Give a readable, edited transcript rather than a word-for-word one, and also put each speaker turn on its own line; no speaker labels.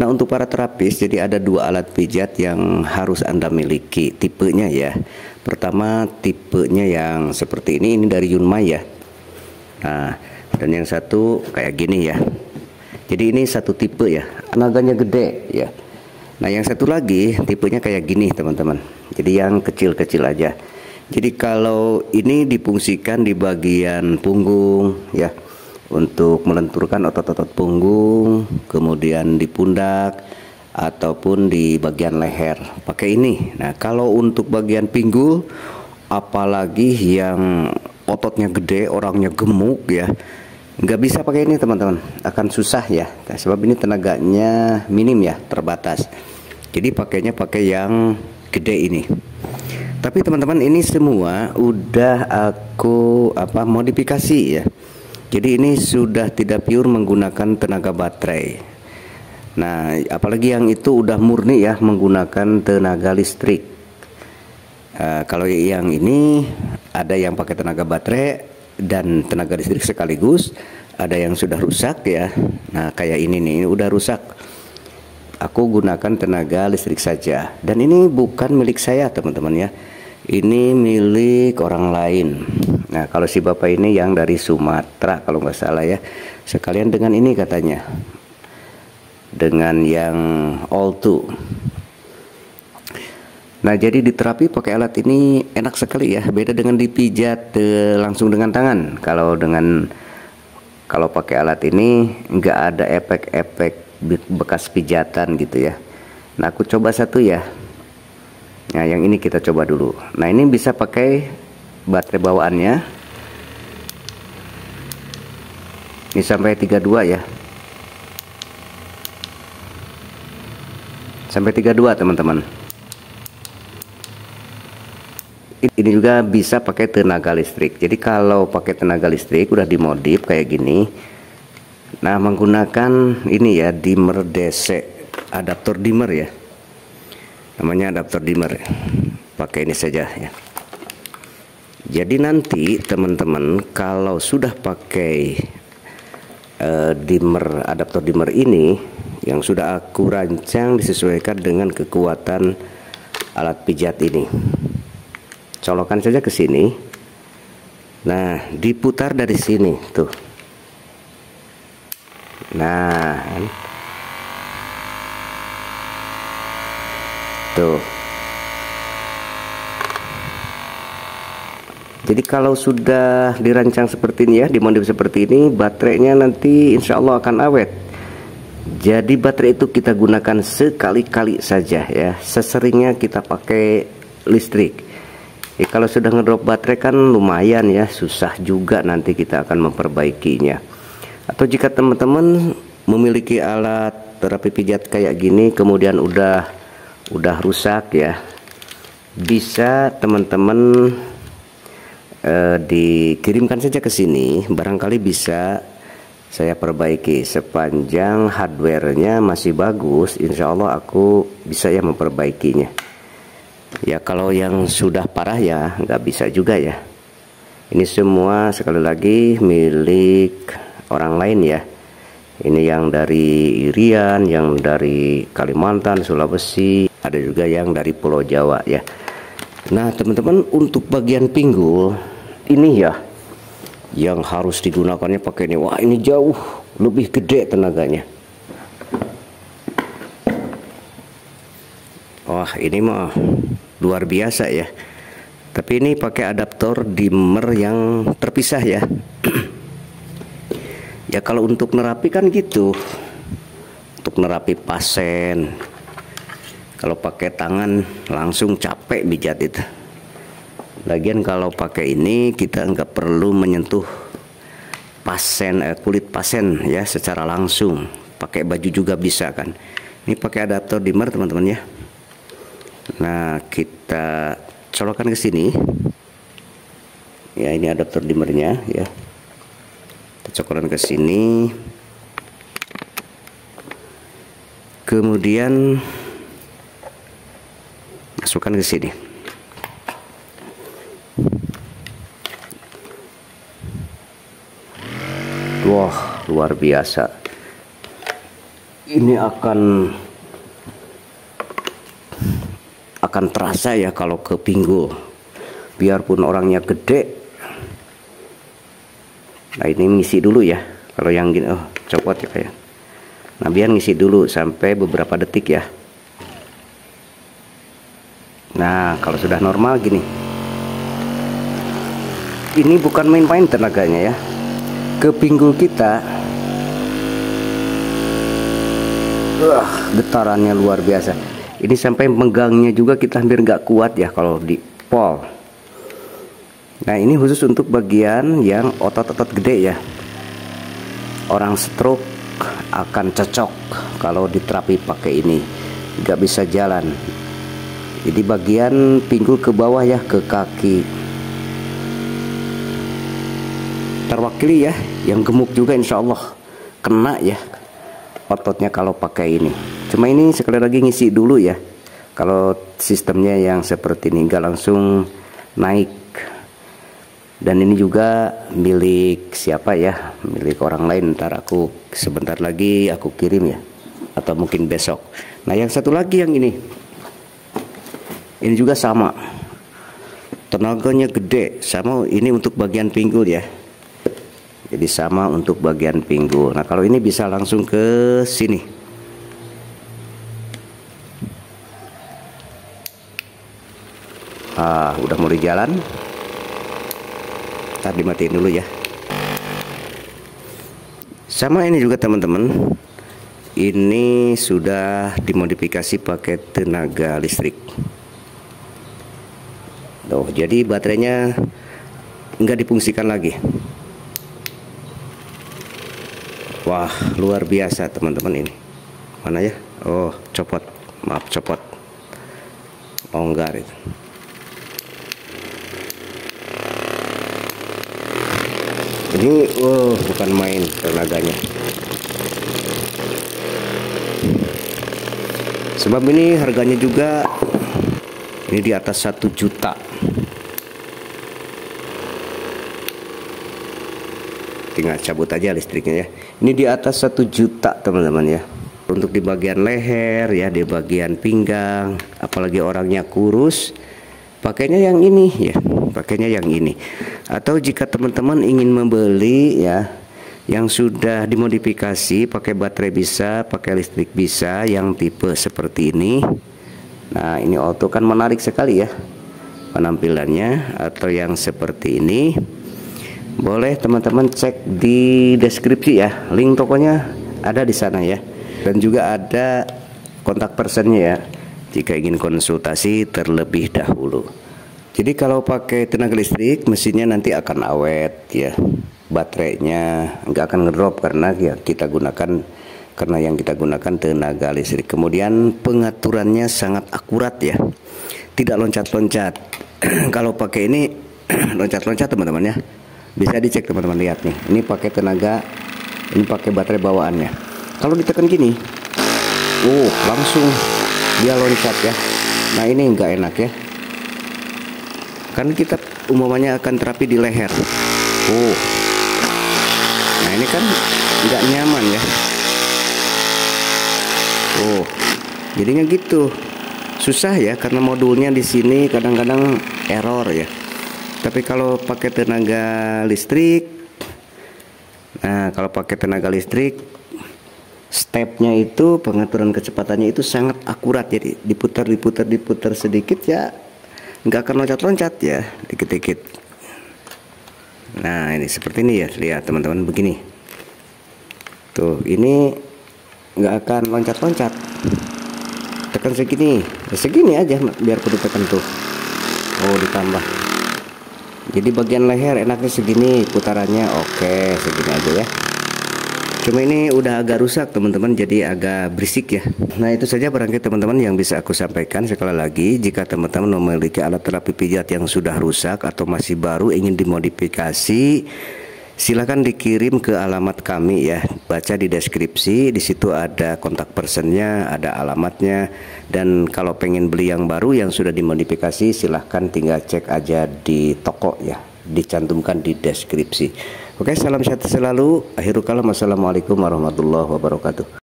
Nah, untuk para terapis, jadi ada dua alat pijat yang harus Anda miliki tipenya ya. Pertama, tipenya yang seperti ini dari Yunmai ya. Nah, dan yang satu kayak gini ya. Jadi ini satu tipe ya, tenaganya gede ya. Nah, yang satu lagi tipenya kayak gini teman-teman. Jadi yang kecil-kecil aja. Jadi kalau ini difungsikan di bagian punggung ya, untuk melenturkan otot-otot punggung, kemudian di pundak ataupun di bagian leher pakai ini. Nah, kalau untuk bagian pinggul, apalagi yang ototnya gede, orangnya gemuk ya, nggak bisa pakai ini teman-teman, akan susah ya. Nah, sebab ini tenaganya minim ya, terbatas. Jadi pakainya pakai yang gede ini. Tapi teman-teman, ini semua udah aku modifikasi ya. Jadi ini sudah tidak pure menggunakan tenaga baterai. Nah, apalagi yang itu udah murni ya menggunakan tenaga listrik. Kalau yang ini ada yang pakai tenaga baterai dan tenaga listrik sekaligus, ada yang sudah rusak ya. Nah, kayak ini nih, ini udah rusak. Aku gunakan tenaga listrik saja. Dan ini bukan milik saya teman-teman ya. Ini milik orang lain. Nah, kalau si bapak ini yang dari Sumatera kalau nggak salah ya. Sekalian dengan ini katanya, dengan yang All2. Nah, jadi di terapi pakai alat ini enak sekali ya. Beda dengan dipijat langsung dengan tangan. Kalau pakai alat ini nggak ada efek-efek bekas pijatan gitu ya. Nah, aku coba satu ya. Nah, yang ini kita coba dulu. Nah, ini bisa pakai baterai bawaannya. Ini sampai 32 ya. Sampai 32 teman-teman. Ini juga bisa pakai tenaga listrik. Jadi kalau pakai tenaga listrik udah dimodif kayak gini. Nah, menggunakan ini ya, dimmer DC, adaptor dimmer ya. Namanya adaptor dimmer. Pakai ini saja ya. Jadi nanti teman-teman kalau sudah pakai dimmer, adaptor dimmer ini yang sudah aku rancang disesuaikan dengan kekuatan alat pijat ini. Colokan saja ke sini. Nah, diputar dari sini tuh. Nah, tuh. Jadi kalau sudah dirancang seperti ini ya, dimodif seperti ini, baterainya nanti insya Allah akan awet. Jadi baterai itu kita gunakan sekali-kali saja ya, seseringnya kita pakai listrik. Kalau sudah ngedrop baterai kan lumayan ya, susah juga nanti kita akan memperbaikinya. Atau jika teman-teman memiliki alat terapi pijat kayak gini kemudian udah rusak ya, bisa teman-teman dikirimkan saja ke sini, barangkali bisa saya perbaiki. Sepanjang hardware-nya masih bagus, insya Allah aku bisa ya memperbaikinya. Ya kalau yang sudah parah ya nggak bisa juga ya. Ini semua sekali lagi milik orang lain ya. Ini yang dari Irian, yang dari Kalimantan, Sulawesi, ada juga yang dari Pulau Jawa ya. Nah teman-teman, untuk bagian pinggul ini ya yang harus digunakannya pakai ini. Wah, ini jauh lebih gede tenaganya. Wah, ini mah luar biasa ya. Tapi ini pakai adaptor dimmer yang terpisah ya. Ya kalau untuk nerapi kan gitu, untuk nerapi pasien, kalau pakai tangan langsung capek bijat itu. Lagian kalau pakai ini kita nggak perlu menyentuh pasien, kulit pasien ya secara langsung. Pakai baju juga bisa kan. Ini pakai adaptor dimmer teman-teman ya. Nah, kita colokan ke sini. Ya, ini adaptor dimmernya ya. Kita colokan ke sini. Kemudian masukkan ke sini. Wah, luar biasa. ini akan terasa ya kalau ke pinggul, biarpun orangnya gede. Nah ini ngisi dulu ya, kalau yang gini copot ya kayak. Nah biar ngisi dulu sampai beberapa detik ya. Nah kalau sudah normal gini, ini bukan main-main tenaganya ya, ke pinggul kita getarannya luar biasa. Ini sampai megangnya juga kita hampir nggak kuat ya kalau di pol. Nah ini khusus untuk bagian yang otot-otot gede ya. Orang stroke akan cocok kalau diterapi pakai ini, nggak bisa jalan. Jadi bagian pinggul ke bawah ya, ke kaki terwakili ya, yang gemuk juga insya Allah kena ya ototnya kalau pakai ini. Cuma ini sekali lagi ngisi dulu ya, kalau sistemnya yang seperti ini nggak langsung naik. Dan ini juga milik siapa ya, milik orang lain, ntar aku sebentar lagi aku kirim ya, atau mungkin besok. Nah yang satu lagi yang ini juga sama, tenaganya gede, sama ini untuk bagian pinggul ya. Jadi sama untuk bagian pinggul. Nah kalau ini bisa langsung ke sini. Udah mulai jalan. Ntar dimatiin dulu ya. Sama ini juga teman-teman, ini sudah dimodifikasi pakai tenaga listrik. Tuh, jadi baterainya nggak difungsikan lagi. Wah luar biasa teman-teman ini. Mana ya? Oh copot, maaf copot, longgar itu. Ini bukan main tenaganya. Sebab ini harganya juga ini di atas 1 juta. Tinggal cabut aja listriknya ya. Ini di atas 1 juta teman-teman ya. Untuk di bagian leher ya, di bagian pinggang, apalagi orangnya kurus, pakainya yang ini ya, pakainya yang ini. Atau jika teman-teman ingin membeli ya yang sudah dimodifikasi, pakai baterai bisa, pakai listrik bisa, yang tipe seperti ini. Nah ini auto kan menarik sekali ya penampilannya. Atau yang seperti ini, boleh teman-teman cek di deskripsi ya, link tokonya ada di sana ya. Dan juga ada kontak personnya ya, jika ingin konsultasi terlebih dahulu. Jadi kalau pakai tenaga listrik, mesinnya nanti akan awet ya, baterainya nggak akan ngedrop karena ya yang kita gunakan tenaga listrik. Kemudian pengaturannya sangat akurat ya, tidak loncat-loncat. Kalau pakai ini loncat-loncat teman-teman ya, bisa dicek teman-teman, lihat nih, ini pakai tenaga, ini pakai baterai bawaannya. Kalau ditekan gini, langsung dia loncat ya. Nah ini nggak enak ya, kan kita umumnya akan terapi di leher. Nah ini kan nggak nyaman ya. Jadinya gitu, susah ya, karena modulnya di sini kadang-kadang error ya. Tapi kalau pakai tenaga listrik, stepnya itu, pengaturan kecepatannya itu sangat akurat. Jadi diputar sedikit ya, nggak akan loncat-loncat ya, dikit-dikit. Nah ini seperti ini ya, lihat teman-teman begini. Tuh ini nggak akan loncat-loncat. Tekan segini aja, biar perlu tekan tuh. Ditambah. Jadi bagian leher enaknya segini putarannya, oke segini aja ya. Cuma ini udah agak rusak teman-teman, jadi agak berisik ya. Nah itu saja barangkali teman-teman yang bisa aku sampaikan. Sekali lagi, jika teman-teman memiliki alat terapi pijat yang sudah rusak atau masih baru ingin dimodifikasi, silakan dikirim ke alamat kami ya. Baca di deskripsi, di situ ada kontak personnya, ada alamatnya. Dan kalau pengen beli yang baru yang sudah dimodifikasi, silahkan tinggal cek aja di toko ya, dicantumkan di deskripsi. Oke, salam sehat selalu. Akhirul kalam, wassalamualaikum warahmatullahi wabarakatuh.